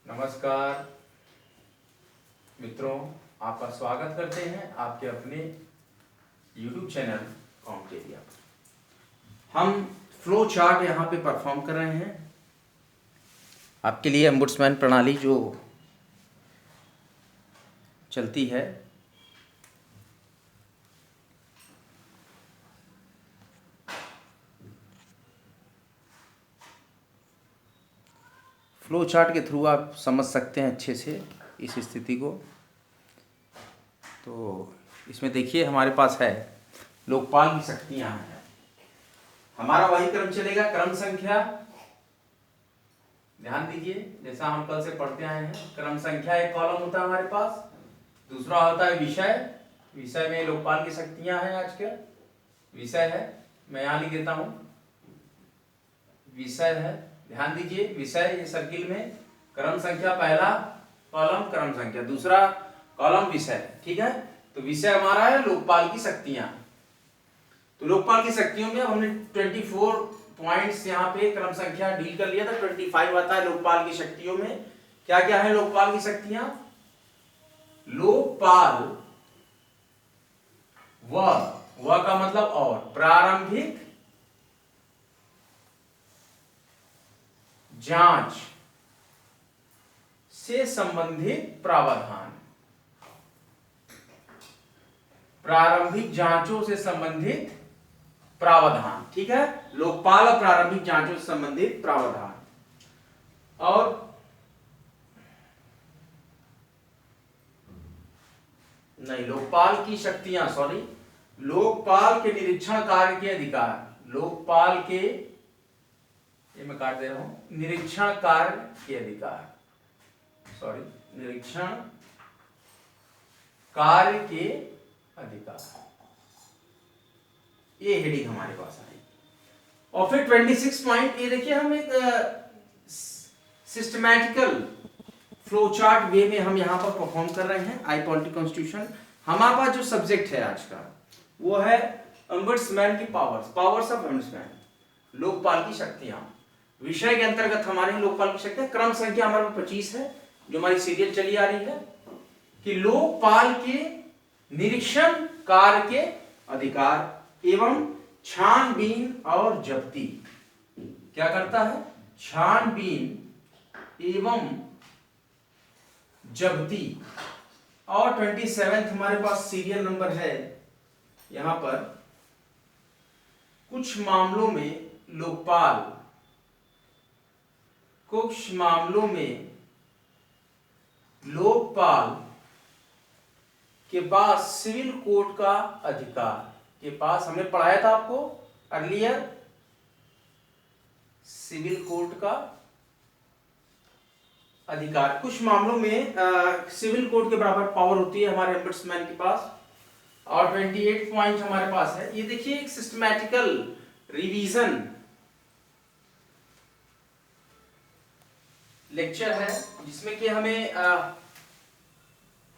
नमस्कार मित्रों, आपका स्वागत करते हैं आपके अपने YouTube चैनल कॉम्पिटेरिया पर। हम फ्लो चार्ट यहाँ पे परफॉर्म कर रहे हैं आपके लिए। एम्बुड्समैन प्रणाली जो चलती है फ्लो चार्ट के थ्रू आप समझ सकते हैं अच्छे से इस स्थिति को। तो इसमें देखिए हमारे पास है लोकपाल की शक्तियां हैं। हमारा वही क्रम चलेगा, क्रम संख्या। ध्यान दीजिए, जैसा हम कल से पढ़ते आए हैं, क्रम संख्या एक कॉलम होता है हमारे पास, दूसरा होता है विषय। विषय में लोकपाल की शक्तियां हैं। आज का विषय है, मैं यहां लिख देता हूं, विषय है। ध्यान दीजिए, विषय ये सर्किल में क्रम संख्या पहला कॉलम क्रम संख्या, दूसरा कॉलम विषय। ठीक है, तो विषय हमारा है लोकपाल की शक्तियां। तो लोकपाल की शक्तियों में हमने 24 पॉइंट्स यहाँ पे क्रम संख्या डील कर लिया था। 25 आता है लोकपाल की शक्तियों में। क्या क्या है लोकपाल की शक्तियां? लोकपाल व का मतलब और, प्रारंभिक जांच से संबंधित प्रावधान। प्रारंभिक जांचों से संबंधित प्रावधान। ठीक है, लोकपाल और प्रारंभिक जांचों से संबंधित प्रावधान। और नहीं, लोकपाल की शक्तियां, सॉरी, लोकपाल के निरीक्षण कार्य के अधिकार। लोकपाल के, ये मैं काट दे रहा हूं, निरीक्षण कार्य के अधिकार, सॉरी, निरीक्षण कार्य के अधिकार, ये हेडिंग हमारे पास आई। और फिर 26 पॉइंट, ये देखिए हम एक सिस्टमैटिकल फ्लो चार्ट वे में हम यहाँ पर परफॉर्म कर रहे हैं। आई पॉलिटी कॉन्स्टिट्यूशन हमारे पास जो सब्जेक्ट है आज का वो है एम्बुड्समैन की पावर्स ऑफ एम्बुड्समैन, लोकपाल की शक्तियां। विषय के अंतर्गत हमारे लोकपाल की शक्तियां, क्रम संख्या हमारे 25 है जो हमारी सीरियल चली आ रही है कि लोकपाल के निरीक्षण कार्य के अधिकार एवं छानबीन और जब्ती। क्या करता है? छानबीन एवं जब्ती। और 27 हमारे पास सीरियल नंबर है यहां पर, कुछ मामलों में लोकपाल, कुछ मामलों में लोकपाल के पास सिविल कोर्ट का अधिकार के पास, हमने पढ़ाया था आपको अर्लियर, सिविल कोर्ट का अधिकार। कुछ मामलों में सिविल कोर्ट के बराबर पावर होती है हमारे एम्बुड्समैन के पास। और 28 पॉइंट हमारे पास है। ये देखिए एक सिस्टमैटिकल रिवीजन लेक्चर है जिसमें कि हमें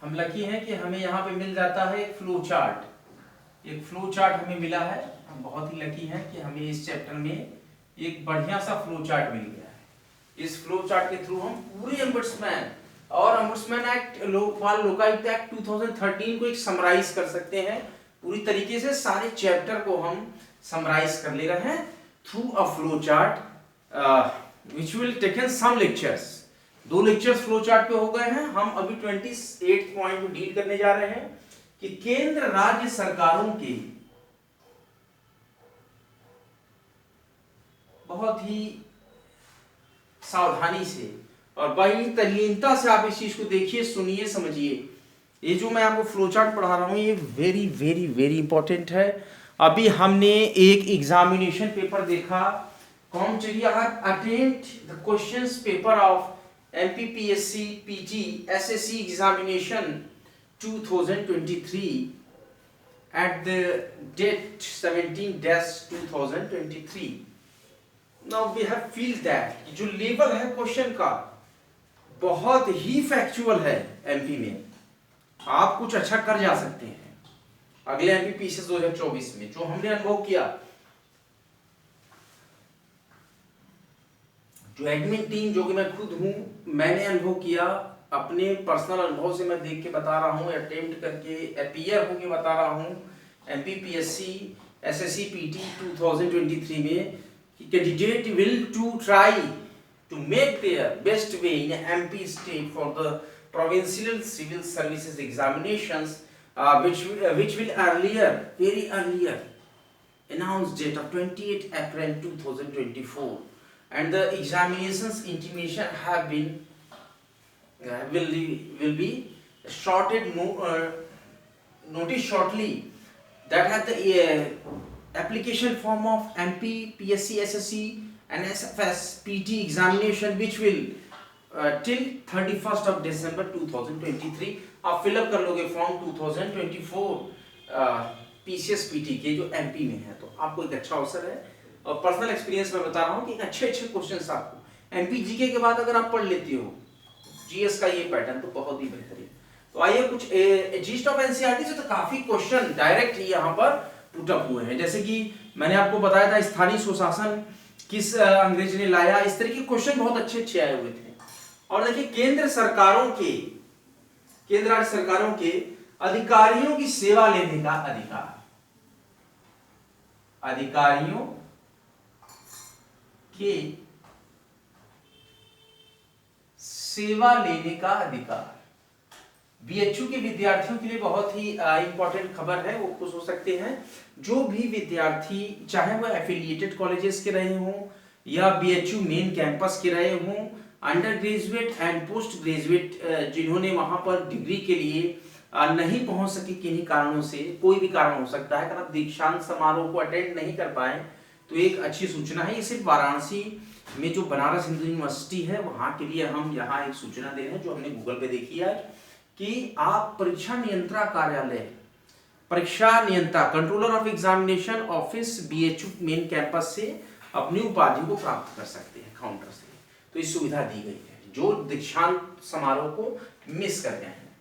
हम लकी हैं कि हमें यहाँ पे मिल जाता है एक फ्लो चार्ट। एक फ्लो चार्ट हमें मिला है, हम बहुत ही लकी हैं कि हमें इस चैप्टर में एक बढ़िया सा फ्लो चार्ट मिल गया है। इस फ्लो चार्ट के थ्रू हम पूरे एम्बुड्समैन और एम्बुड्समैन एक्ट, लोकपाल लोकायुक्त एक्ट 2013 को एक समराइज कर सकते हैं। पूरी तरीके से सारे चैप्टर को हम समराइज कर ले रहे हैं through a flow chart which will taken some lectures. 2 lectures flow chart पे हो गए हैं। हम अभी 28 पॉइंट को डील करने जा रहे हैं कि केंद्र राज्य सरकारों के बहुत ही सावधानी से और बड़ी तल्लीनता से आप इस चीज को देखिए, सुनिए, समझिए। ये जो मैं आपको फ्लो चार्ट पढ़ा रहा हूं ये वेरी वेरी वेरी इंपॉर्टेंट है। अभी हमने एक एग्जामिनेशन पेपर देखा, कॉम्पिटेरिया attempt the questions paper of MPPSC PG SSC examination 2023 at the date 17-2023. Now we have feel that जो लेवल है क्वेश्चन का बहुत ही फैक्चुअल है। एमपी में आप कुछ अच्छा कर जा सकते हैं अगले MPPSC 2024 में, जो हमने अनुभव किया। जो एडमिन टीम, जो कि मैं खुद हूँ, मैंने अनुभव किया, अपने पर्सनल अनुभव से मैं देख के बता रहा हूँ, अटेम्प्ट करके अपीयर होके बता रहा हूँ MPPSC SSC PT 2023 में, कि candidate will to try to make their best way in MP state for the provincial civil services examinations, which will very earlier announced date of 28 April 2024, and the examinations intimation have been will be shorted notice shortly, that had the application form of MP PSC SSC and SFS PT examination, which will till 31st of December 2023 आप fill up कर लोगे form 2024 PCS PT के जो MP में है, तो आपको एक अच्छा अवसर है। और पर्सनल एक्सपीरियंस में बता रहा हूँ कि अच्छे क्वेश्चंस आपको MP GK के बाद अगर आप पढ़ लेती हो GS का ये पैटर्न, तो बहुत ही बेहतरीन। तो आइए कुछ जीस्ट ऑफ NCERT से तो काफी क्वेश्चन डायरेक्ट यहाँ पर पुट अप हुए हैं, जैसे कि मैंने आपको बताया था स्थानीय सुशासन किस अंग्रेज ने लाया, इस तरह के क्वेश्चन बहुत अच्छे आए हुए थे। और देखिए केंद्र राज्य सरकारों के अधिकारियों की सेवा लेने का अधिकार, अधिकारियों के सेवा लेने का अधिकार, BHU के विद्यार्थियों के लिए बहुत ही इंपॉर्टेंट खबर है। वो खुश हो सकते हैं जो भी विद्यार्थी, चाहे वह एफिलिएटेड कॉलेजेस के रहे हों या BHU मेन कैंपस के रहे हों, under graduate and post graduate जिन्होंने वहां पर डिग्री के लिए नहीं पहुंच सके किन्हीं कारणों से, कोई भी कारण हो सकता है, अगर आप दीक्षांत समारोह को अटेंड नहीं कर पाए, तो एक अच्छी सूचना है। ये सिर्फ वाराणसी में जो बनारस हिंदू यूनिवर्सिटी है वहां के लिए हम यहाँ एक सूचना दे रहे हैं, जो हमने गूगल पे देखी है, कि आप परीक्षा नियंत्रण कार्यालय, परीक्षा नियंता, controller of examination office BHU main campus से अपनी उपाधि को प्राप्त कर सकते हैं काउंटर से। तो इस सुविधा दी गई है जो दीक्षांत समारोह को मिस कर गए हैं।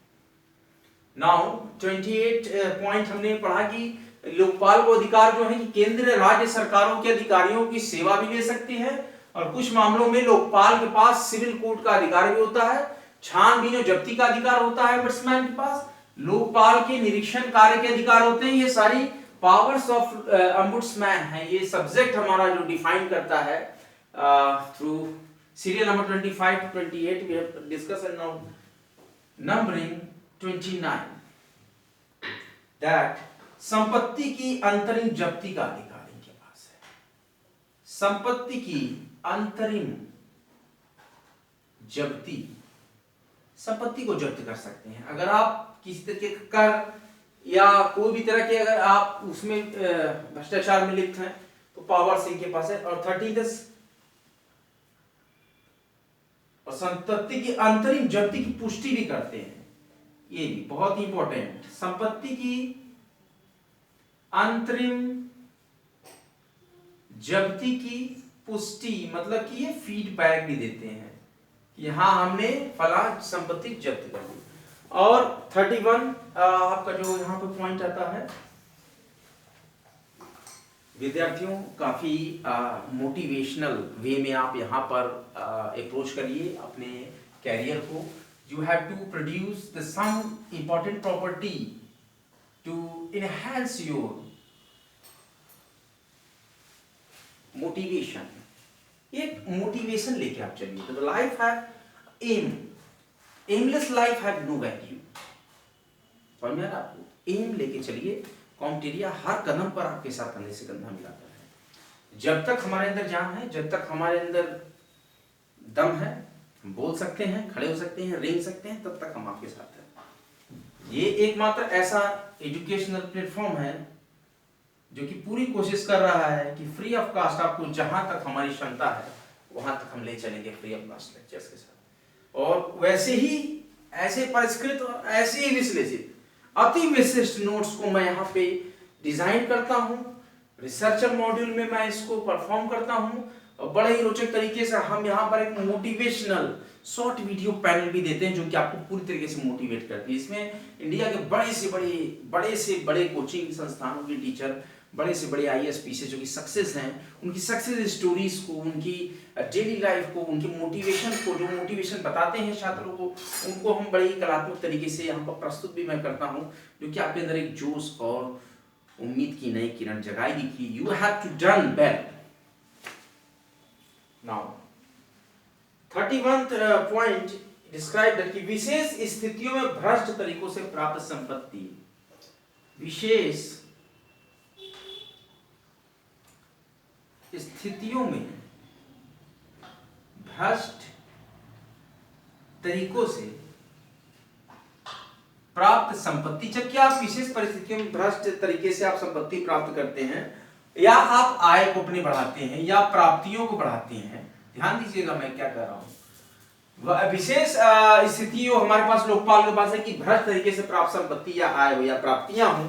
नाउ 28 पॉइंट हमने पढ़ा कि लोकपाल को अधिकार जो है कि केंद्र राज्य सरकारों के अधिकारियों की सेवा भी ले सकते हैं, और कुछ मामलों में लोकपाल के पास सिविल कोर्ट का अधिकार भी होता है, छानबीन और जब्ती का अधिकार होता है ombudsman के पास, लोकपाल के निरीक्षण कार्य के अधिकार होते हैं। ये सारी पावर्स ऑफ ombudsman है, ये सब्जेक्ट हमारा जो डिफाइन करता है through serial number 25 to 28 we have discussed, and now numbering 29, that संपत्ति की अंतरिम जब्ती का अधिकार इनके पास है। संपत्ति की अंतरिम जब्ती, संपत्ति को जब्त कर सकते हैं अगर आप किसी तरह के कर या कोई भी तरह के अगर आप उसमें भ्रष्टाचार में लिप्त हैं, तो पावर इनके पास है। और 30 और संपत्ति की अंतरिम जब्ती की पुष्टि भी करते हैं, ये भी बहुत इंपॉर्टेंट। संपत्ति की अंतरिम जब्ती की पुष्टि मतलब कि ये फीडबैक भी देते हैं कि हाँ हमने फला संपत्ति जब्त कर दी। और 31 आपका जो यहाँ पे पॉइंट आता है, विद्यार्थियों काफी मोटिवेशनल वे में आप यहाँ पर अप्रोच करिए अपने कैरियर को। You have to produce the some important property to enhance your motivation. एक मोटिवेशन लेके आप चलिए। तो life have aim, aimless life have no value. समझ में आ रहा आपको? एम लेके चलिए। कॉम्टेरिया हर कदम पर आपके साथ कंधे से कंधा मिलाता है। जब तक हमारे अंदर जान है, जब तक हमारे अंदर दम है, हम बोल सकते हैं, खड़े हो सकते हैं, रेंग सकते हैं, तब तक हम आपके साथ हैं। ये एकमात्र ऐसा एजुकेशनल प्लेटफॉर्म है जो कि पूरी कोशिश कर रहा है कि फ्री ऑफ कास्ट आपको जहां तक हमारी क्षमता है वहां तक हम ले चलेंगे फ्री ऑफ कास्ट लेक्चर्स के साथ। और वैसे ही ऐसे परिष्कृत और ऐसे ही विश्लेषित अति विशिष्ट नोट्स को मैं यहाँ पे डिजाइन करता हूँ। रिसर्चर मॉड्यूल में मैं इसको परफॉर्म करता हूँ और बड़े ही रोचक तरीके से हम यहाँ पर एक मोटिवेशनल शॉर्ट वीडियो पैनल भी देते हैं जो कि आपको पूरी तरीके से मोटिवेट करती है। इसमें इंडिया के बड़े से बड़े कोचिंग संस्थानों के टीचर बड़े से बड़े आईएएस पीसीएस जो कि सक्सेस हैं, उनकी सक्सेस स्टोरीज को, उनकी डेली लाइफ को, उनकी मोटिवेशन को, जो मोटिवेशन बताते हैं छात्रों को, उनको हम बड़े ही कलात्मक तरीके से यहाँ पर प्रस्तुत भी मैं करता हूँ, जो कि आपके अंदर एक जोश और उम्मीद की नई किरण जगाएगी कि you have to done well. Now 31st point describe that कि विशेष स्थितियों में भ्रष्ट तरीकों से प्राप्त संपत्ति, विशेष स्थितियों में भ्रष्ट तरीकों से प्राप्त संपत्ति। जबकि आप विशेष परिस्थितियों में भ्रष्ट तरीके से आप संपत्ति प्राप्त करते हैं, या आप आय को अपनी बढ़ाते हैं, या प्राप्तियों को बढ़ाते हैं, ध्यान दीजिएगा मैं क्या कह रहा हूं। विशेष स्थिति हमारे पास लोकपाल के पास है कि भ्रष्ट तरीके से प्राप्त संपत्ति या आय हो या प्राप्तियां हो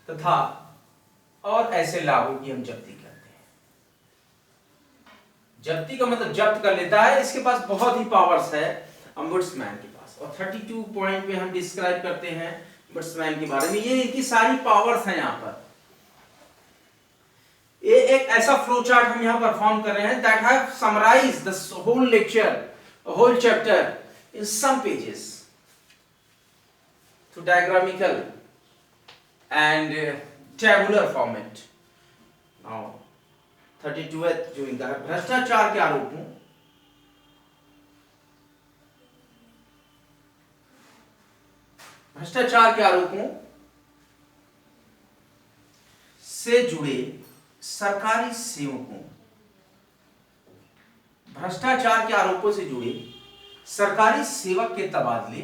तथा और ऐसे लाभों की हम जब्ती करते हैं। जब्ती का मतलब जब्त कर लेता है, इसके पास बहुत ही पावर्स है ombudsman के पास। और 32 पॉइंट में हम डिस्क्राइब करते हैं ombudsman के बारे में। ये इनकी सारी पावर्स हैं यहाँ पर। ये एक ऐसा फ्लो चार्ट हम यहाँ परफॉर्म कर रहे हैं that have summarized the whole lecture, a whole chapter in some pages to diagramical and tabular format. Now 32th जो इनका है भ्रष्टाचार के आरोपों से जुड़े सरकारी सेवकों, भ्रष्टाचार के आरोपों से जुड़े सरकारी सेवक के तबादले,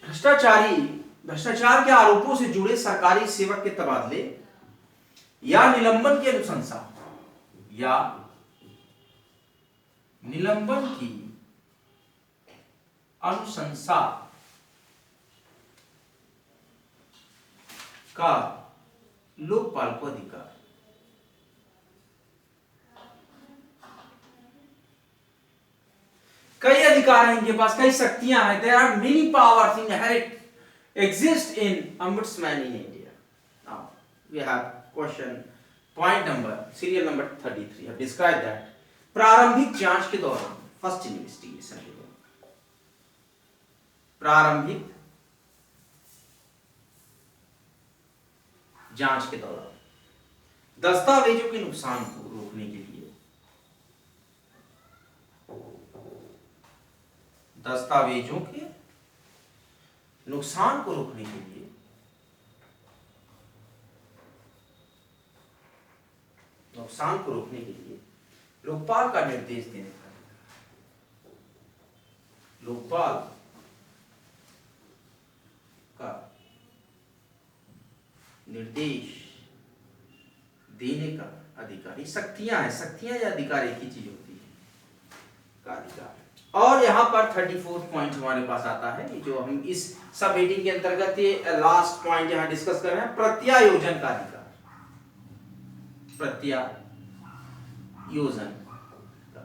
भ्रष्टाचार के आरोपों से जुड़े सरकारी सेवक के तबादले या निलंबन की अनुशंसा या निलंबन की अनुशंसा का लोकपाल को अधिकार। कई अधिकार हैं इनके पास, कई शक्तियां हैं। There are many powers inherent exist in ombudsman in India. Now we have question point number serial number 33 have described that प्रारंभिक जांच के दौरान फर्स्ट इन्वेस्टिगेशन के दौरान प्रारंभिक जांच के दौरान दस्तावेजों के नुकसान को रोकने के लिए दस्तावेजों के नुकसान को रोकने के लिए लोकपाल का निर्देश देने का लोकपाल का निर्देश देने का अधिकार। शक्तियां हैं, शक्तियां या अधिकार एक ही चीज होती है का अधिकार। और यहां पर 34th पॉइंट हमारे पास आता है, जो हम इस सब हेडिंग के अंतर्गत ये लास्ट पॉइंट यहां डिस्कस कर रहे हैं, प्रत्यायोजन का अधिकार। प्रत्यायोजन का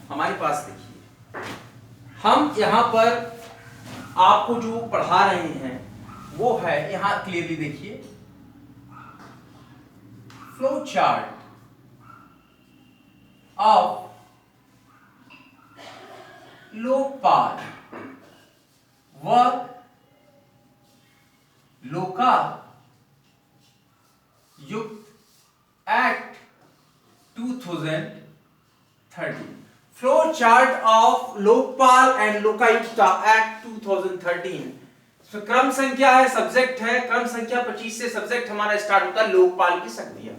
हमारे पास देखिए, हम यहां पर आपको जो पढ़ा रहे हैं वो है, यहां क्लियरली देखिए, फ्लो चार्ट ऑफ लोकपाल व Lokayukta act 2013। Flow chart of Lokpal and Lokayukta act 2013। तो क्रम संख्या है, सब्जेक्ट है, क्रम संख्या 25 से सब्जेक्ट हमारा स्टार्ट होता है लोकपाल की शक्तियां।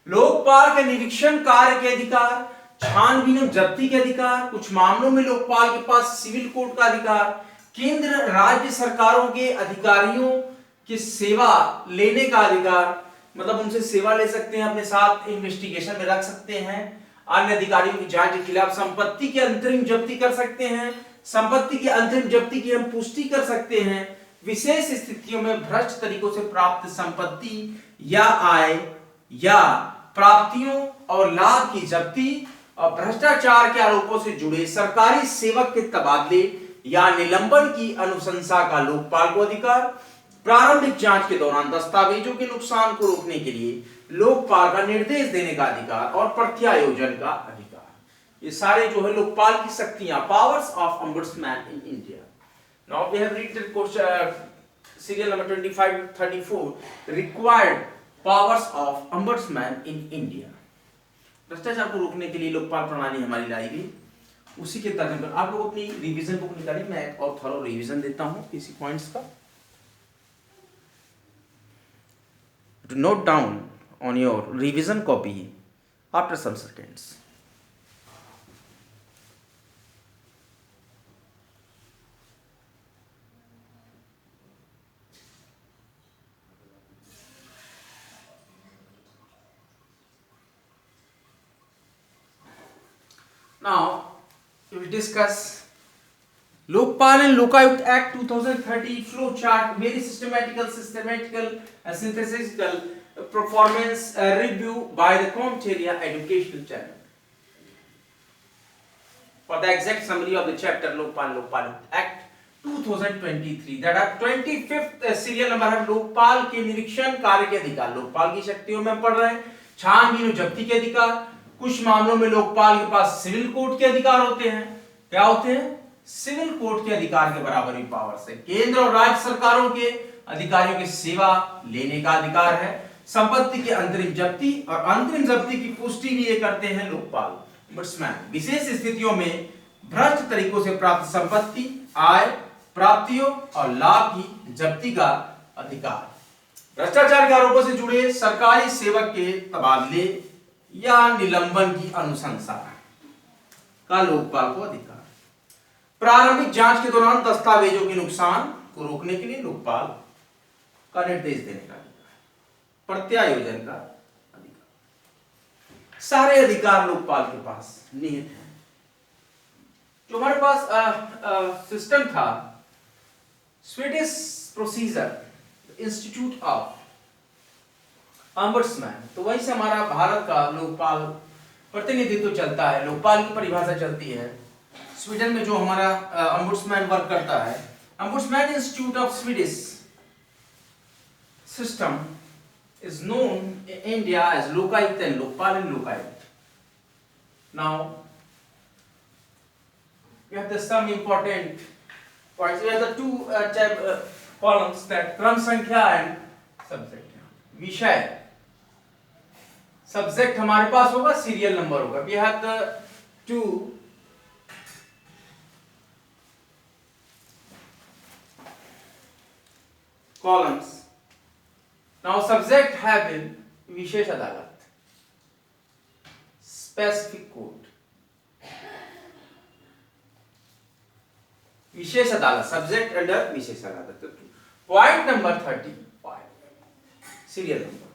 लोकपाल के निरीक्षण कार्य के अधिकार, छानबीन और जब्ती के अधिकार, कुछ मामलों में लोकपाल के पास सिविल कोर्ट का अधिकार, केंद्र राज्य सरकारों के अधिकारियों की सेवा लेने का अधिकार, मतलब उनसे सेवा ले सकते हैं, अपने साथ इन्वेस्टिगेशन में रख सकते हैं, अन्य अधिकारियों की जांच के खिलाफ संपत्ति की अंतरिम जब्ती कर सकते हैं, संपत्ति की अंतरिम जब्ती की हम पुष्टि कर सकते हैं, विशेष स्थितियों में भ्रष्ट तरीकों से प्राप्त संपत्ति या आय या प्राप्तियों और लाभ की जब्ती और भ्रष्टाचार के आरोपों से जुड़े सरकारी सेवक के तबादले या निलंबन की अनुशंसा का लोकपाल को अधिकार, प्रारंभिक जांच के दौरान दस्तावेजों के नुकसान को रोकने के लिए लोकपाल का निर्देश देने का अधिकार और प्रत्यायोजन का अधिकार। ये सारे जो है लोकपाल की शक्तियां, powers of ombudsman in India. Now we have read the question serial number 25 to 34 required powers of ombudsman in India। भ्रष्टाचार को रोकने के लिए लोकपाल प्रणाली हमारी लाई गई, उसी के तर्क पर आप लोग अपनी रिवीजन बुक निकालिए। मैं एक और थोड़ा रिवीजन देता हूं इसी पॉइंट्स का। To note down on your revision copy after some seconds। Now we will discuss Lokpal and Lokaयुक्त Act 2030 flow chart, very systematical, synthesical performance review by the Comteria Educational Channel for the exact summary of the chapter Lokpal Act 2023 that are 25th serial number है। लोकपाल के निरीक्षण कार्य के अधिकार, लोकपाल की शक्तियों में पढ़ रहे हैं। छानबीन और जब्ती के अधिकार, कुछ मामलों में लोकपाल के पास सिविल कोर्ट के अधिकार होते हैं। क्या होते हैं? सिविल कोर्ट के अधिकार के बराबर ही पावर से केंद्र और राज्य सरकारों के अधिकारियों की सेवा लेने का अधिकार है। संपत्ति की अंतरिम जब्ती और अंतरिम जब्ती की पुष्टि भी ये करते हैं लोकपाल ombudsman। विशेष स्थितियों में भ्रष्ट तरीकों से प्राप्त संपत्ति, आय, प्राप्तियों और लाभ की जब्ती का अधिकार, भ्रष्टाचार के आरोपों से जुड़े सरकारी सेवक के तबादले या निलंबन की अनुशंसा का लोकपाल को अधिकार, प्रारंभिक जांच के दौरान दस्तावेजों के नुकसान को रोकने के लिए लोकपाल का निर्देश देने का अधिकार, प्रत्यायोजन का अधिकार। सारे अधिकार लोकपाल के पास निहित हैं। जो हमारे पास सिस्टम था Swedish procedure institute of ombudsman, तो वहीं से हमारा भारत का लोकपाल प्रतिनिधित्व चलता है, लोकपाल की परिभाषा चलती है। स्वीडन में जो हमारा ombudsman वर्क करता है, ombudsman institute of Swedish system is known in India as Lokayukta and Lokpal and Lokayukta. Now we have some important points। We have the two columns, that क्रम संख्या and subject। विषय, सब्जेक्ट हमारे पास होगा, सीरियल नंबर होगा। We have the two columns. Now subject have been विशेष अदालत, specific court, विशेष अदालत, सब्जेक्ट अंडर विशेष अदालत। पॉइंट नंबर 35 सीरियल नंबर,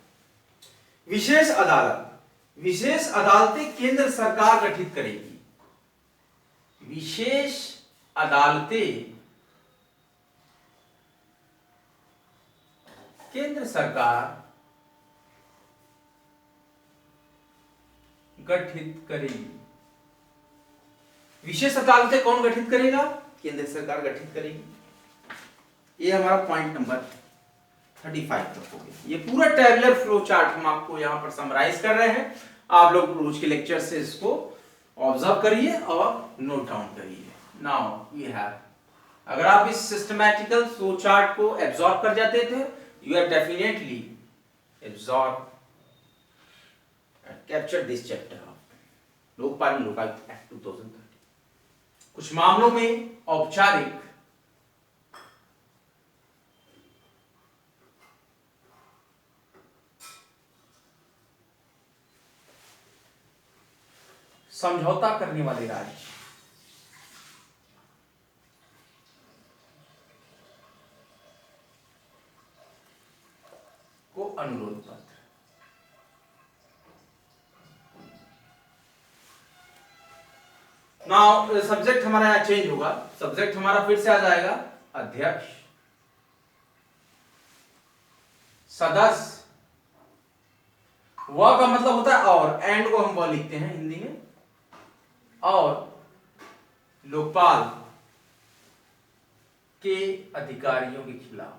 विशेष अदालत। विशेष अदालतें केंद्र सरकार गठित करेगी। विशेष अदालतें केंद्र सरकार गठित करेगी। विशेष अदालतें कौन गठित करेगा? केंद्र सरकार गठित करेगी। ये हमारा पॉइंट नंबर 35 तक हो गया। ये पूरा टेबुलर फ्लो चार्ट हम आपको यहां पर समराइज कर रहे हैं। आप लोग रोज के लेक्चर से इसको ऑब्जर्व करिए और नोट डाउन करिए। नाउ वी हैव, अगर आप इस सिस्टमैटिकल फ्लो चार्ट को एब्जॉर्ब कर जाते थे, you have definitely absorb and capture this chapter of Lokpal Lokayukta act 2030। कुछ मामलों में औपचारिक समझौता करने वाले राज्य को अनुरोध पत्र। नाउ सब्जेक्ट हमारा यहां चेंज होगा। सब्जेक्ट हमारा फिर से आ जाएगा अध्यक्ष, सदस्य। वह का मतलब होता है और, एंड को हम वह लिखते हैं हिंदी में। और लोकपाल के अधिकारियों के खिलाफ।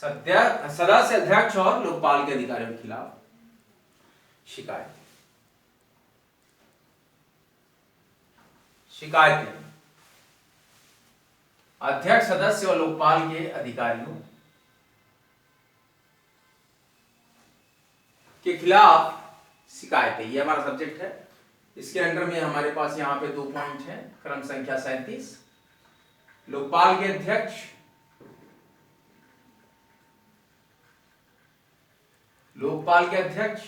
सदस्य, अध्यक्ष और लोकपाल के अधिकारियों के खिलाफ शिकायतें। अध्यक्ष, सदस्य और लोकपाल के अधिकारियों के खिलाफ शिकायतें, ये हमारा सब्जेक्ट है। इसके अंडर में हमारे पास यहाँ पे 2 पॉइंट है। क्रम संख्या 37, लोकपाल के अध्यक्ष,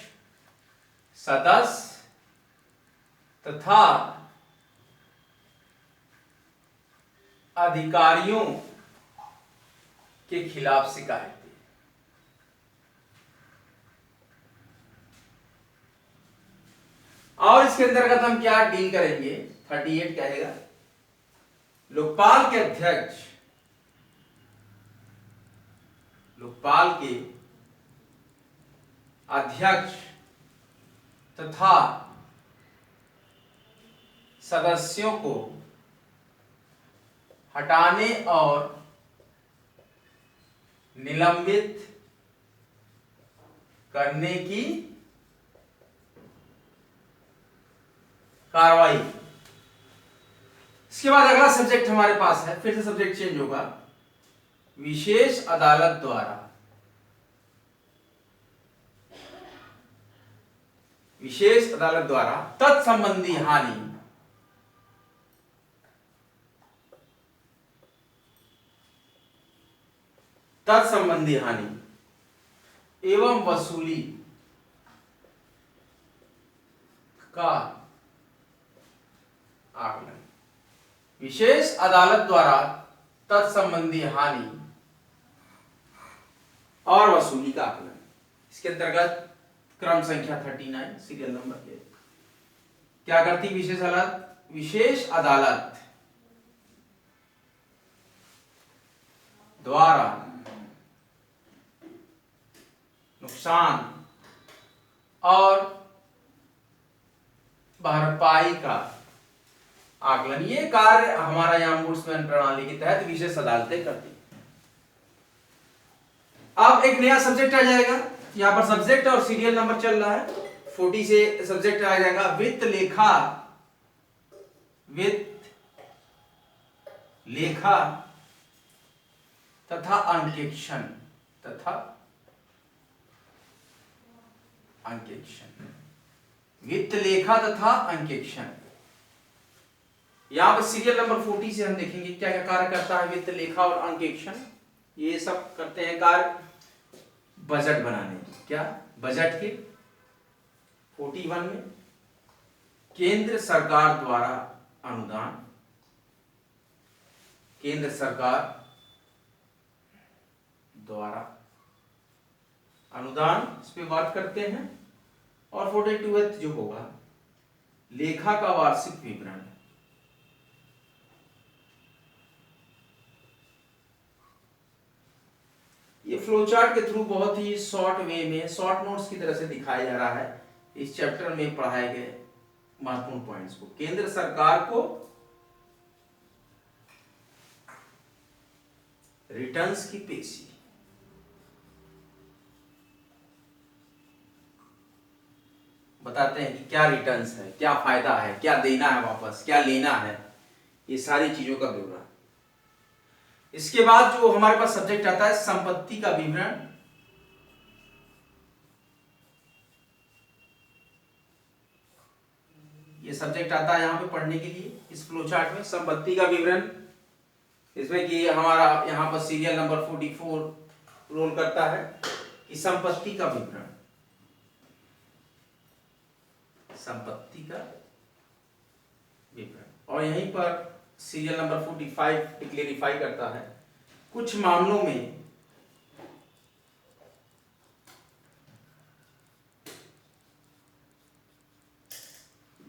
सदस्य तथा अधिकारियों के खिलाफ शिकायतें। और इसके अंतर्गत हम क्या डील करेंगे, 38 कहेगा लोकपाल के अध्यक्ष, तथा सदस्यों को हटाने और निलंबित करने की कार्रवाई। इसके बाद अगला सब्जेक्ट हमारे पास है, फिर से सब्जेक्ट चेंज होगा, विशेष अदालत द्वारा तत्संबंधी हानि एवं वसूली का आकलन। विशेष अदालत द्वारा तत्संबंधी हानि और वसूली का आकलन। इसके अंतर्गत क्रम संख्या 39 सीरियल नंबर के क्या करती विशेष अदालत द्वारा नुकसान और भरपाई का आकलन। ये कार्य हमारा यहाँ ombudsman प्रणाली के तहत विशेष अदालतें करती। अब एक नया सब्जेक्ट आ जाएगा, यहाँ पर सब्जेक्ट और सीरियल नंबर चल रहा है 40 से सब्जेक्ट आ जाएगा वित्त लेखा तथा अंकेक्षण वित्त लेखा तथा अंकेक्षण। यहां पर सीरियल नंबर 40 से हम देखेंगे क्या क्या कार्य करता है वित्त लेखा और अंकेक्षण। ये सब करते हैं कार्य बजट बनाने की। क्या बजट के 41 में केंद्र सरकार द्वारा अनुदान इस पे बात करते हैं। और 42 जो होगा लेखा का वार्षिक विवरण। ये फ्लोचार्ट के थ्रू बहुत ही शॉर्ट वे में, शॉर्ट नोट्स की तरह से दिखाया जा रहा है इस चैप्टर में पढ़ाए गए महत्वपूर्ण पॉइंट्स को। केंद्र सरकार को रिटर्न्स की पेशी, बताते हैं कि क्या रिटर्न्स है, क्या फायदा है, क्या देना है वापस, क्या लेना है, ये सारी चीजों का विवरण। इसके बाद जो हमारे पास सब्जेक्ट आता है संपत्ति का विवरण। ये सब्जेक्ट आता है यहाँ पे पढ़ने के लिए इस फ्लोचार्ट में, संपत्ति का विवरण। इसमें कि हमारा यहाँ पर सीरियल नंबर 44 रोल करता है कि संपत्ति का विवरण, और यहीं पर सीरियल नंबर 45 क्लेरिफाई करता है कुछ मामलों में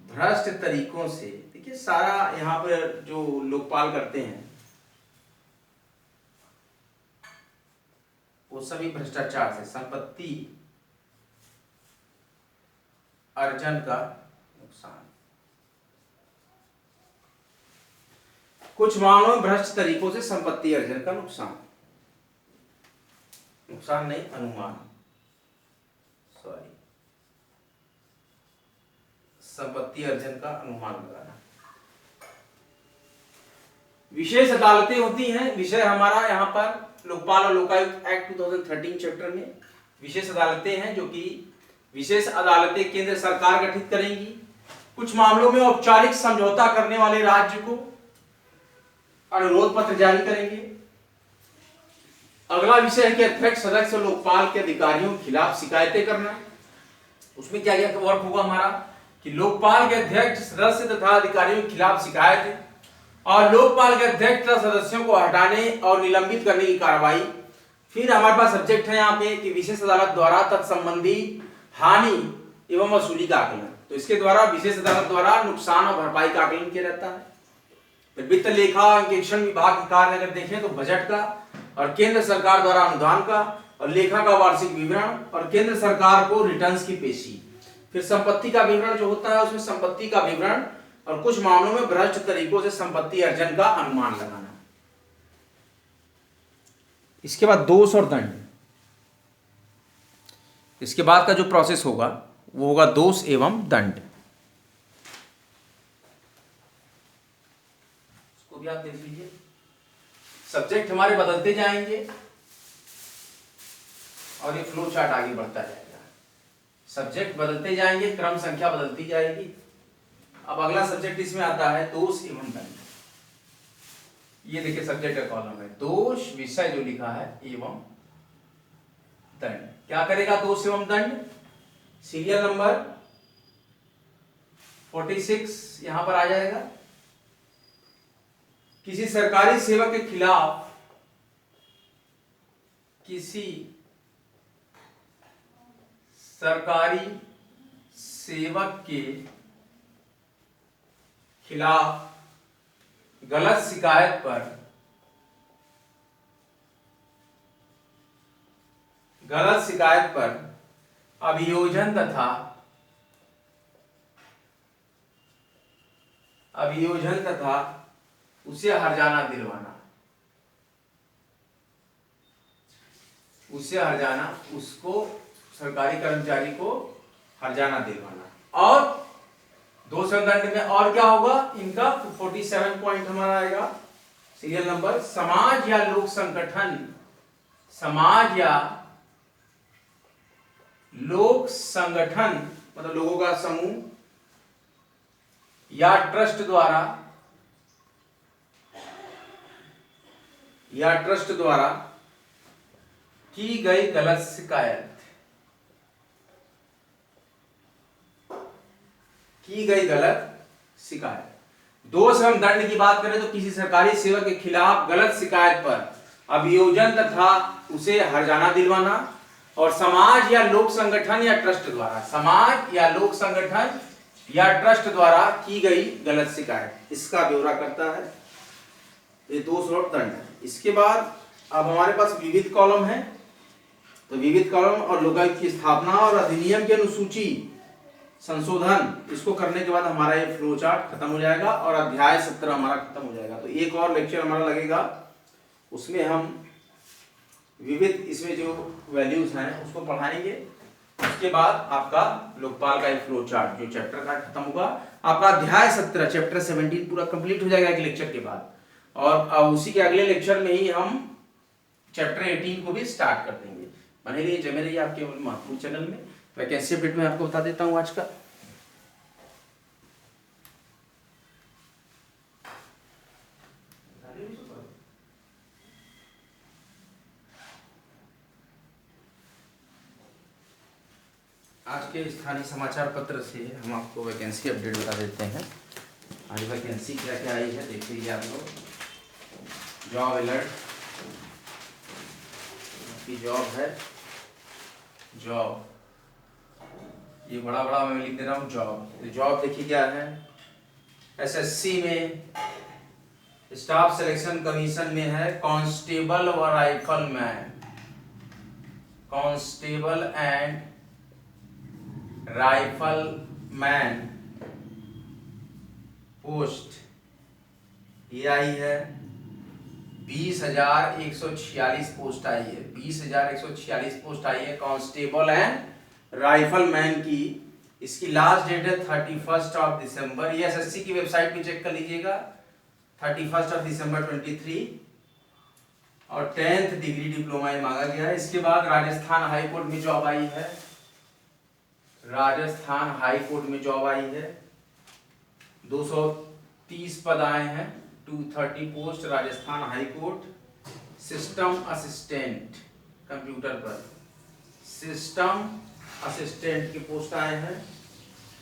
भ्रष्ट तरीकों से। देखिए सारा यहाँ पर जो लोकपाल करते हैं वो सभी भ्रष्टाचार से, संपत्ति अर्जन का नुकसान। कुछ मामलों में भ्रष्ट तरीकों से संपत्ति अर्जन का नुकसान, नुकसान नहीं अनुमान, सॉरी, संपत्ति अर्जन का अनुमान लगाना। विशेष अदालतें होती हैं, विषय हमारा यहाँ पर लोकपाल और लोकायुक्त एक्ट 2013 चैप्टर में विशेष अदालतें हैं, जो कि विशेष अदालतें केंद्र सरकार गठित करेंगी। कुछ मामलों में औपचारिक समझौता करने वाले राज्य को अनुरोध पत्र जारी करेंगे। अगला विषय है कि अध्यक्ष सदस्य लोकपाल के अधिकारियों के खिलाफ शिकायतें करना। उसमें क्या क्या वर्क होगा हमारा कि लोकपाल के अध्यक्ष सदस्य तथा अधिकारियों के खिलाफ शिकायत और लोकपाल के अध्यक्ष तथा सदस्यों को हटाने और निलंबित करने की कार्रवाई। फिर हमारे पास सब्जेक्ट है यहाँ पे कि विशेष अदालत द्वारा तत्संबंधी हानि एवं वसूली का आकलन। तो इसके द्वारा विशेष अदालत द्वारा नुकसान और भरपाई का आकलन किया जाता है। फिर वित्त लेखा अंकेक्षण विभाग के कार्य अगर देखें तो बजट का और केंद्र सरकार द्वारा अनुदान का और लेखा का वार्षिक विवरण और केंद्र सरकार को रिटर्न्स की पेशी। फिर संपत्ति का विवरण जो होता है उसमें संपत्ति का विवरण और कुछ मामलों में भ्रष्ट तरीकों से संपत्ति अर्जन का अनुमान लगाना। इसके बाद दोष और दंड। इसके बाद का जो प्रोसेस होगा वो होगा दोष एवं दंड। इसको भी आप देख लीजिए। सब्जेक्ट हमारे बदलते जाएंगे और ये फ्लो चार्ट आगे बढ़ता जाएगा। सब्जेक्ट बदलते जाएंगे, क्रम संख्या बदलती जाएगी। अब अगला सब्जेक्ट इसमें आता है दोष एवं दंड। ये देखिए सब्जेक्ट का कॉलम है, दोष विषय जो लिखा है एवं दंड। क्या करेगा दोष एवं दंड? सीरियल नंबर 46 यहां पर आ जाएगा। किसी सरकारी सेवक के खिलाफ किसी सरकारी सेवक के खिलाफ गलत शिकायत पर अभियोजन तथा उसे हर्जाना दिलवाना, उसको सरकारी कर्मचारी को हर्जाना दिलवाना। और दोष एवं दंड में और क्या होगा इनका? 47 पॉइंट हमारा आएगा सीरियल नंबर। समाज या लोक संगठन मतलब लोगों का समूह या ट्रस्ट द्वारा की गई गलत शिकायत। दोष एवं दंड की बात करें तो किसी सरकारी सेवक के खिलाफ गलत शिकायत पर अभियोजन तथा उसे हर्जाना दिलवाना और समाज या लोक संगठन या ट्रस्ट द्वारा की गई गलत शिकायत, इसका ब्यौरा करता है। ये दोष और दंड है। इसके बाद अब हमारे पास विविध कॉलम है। तो विविध कॉलम और लोकायुक्त की स्थापना और अधिनियम की अनुसूची संशोधन, इसको करने के बाद हमारा ये फ्लो चार्ट खत्म हो जाएगा और अध्याय 17 हमारा खत्म हो जाएगा। तो एक और लेक्चर हमारा लगेगा, उसमें हम विविध इसमें जो वैल्यूज हैं उसको पढ़ाएंगे। उसके बाद आपका लोकपाल का एक फ्लो चार्ट जो चैप्टर का खत्म होगा। आपका अध्याय 17 चैप्टर 17 पूरा कंप्लीट हो जाएगा एक लेक्चर के बाद। और उसी के अगले लेक्चर में ही हम चैप्टर 18 को भी स्टार्ट कर देंगे। बने रहिए, जमे रहिए आपके महत्वपूर्ण चैनल में। वैकेंसी अपडेट में आपको बता देता हूं आज का। आज के स्थानीय समाचार पत्र से हम आपको वैकेंसी अपडेट बता देते हैं। आज वैकेंसी क्या क्या आई है देख लीजिए आप लोग। जॉब अलर्ट की जॉब है, जॉब ये बड़ा बड़ा मैं लिख दे रहा हूँ जॉब। जॉब देखिए क्या है, एसएससी में स्टाफ सिलेक्शन कमीशन में है कांस्टेबल व rifleman, constable and rifleman man post ये आई है। 20,146 पोस्ट आई है। 20,146 पोस्ट आई है कांस्टेबल एंड राइफलमैन की। इसकी लास्ट डेट है 31 दिसंबर। ये एसएससी की वेबसाइट पे चेक कर लीजिएगा, 31 दिसंबर 23। और 10th डिग्री डिप्लोमा ये मांगा गया है। इसके बाद राजस्थान हाई कोर्ट में जॉब आई है। राजस्थान हाई कोर्ट में जॉब आई है। 230 पद आए हैं। 230 post Rajasthan high court. System assistant, computer पर सिस्टम असिस्टेंट की पोस्ट आए हैं।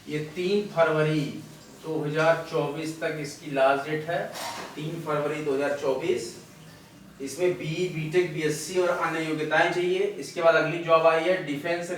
ये 3 फरवरी 2024 तक इसकी लास्ट डेट है। 3 फरवरी 2024। इसमें बीई, बीटेक, बीएससी और अन्य योग्यताएं चाहिए। इसके बाद अगली जॉब आई है डिफेंस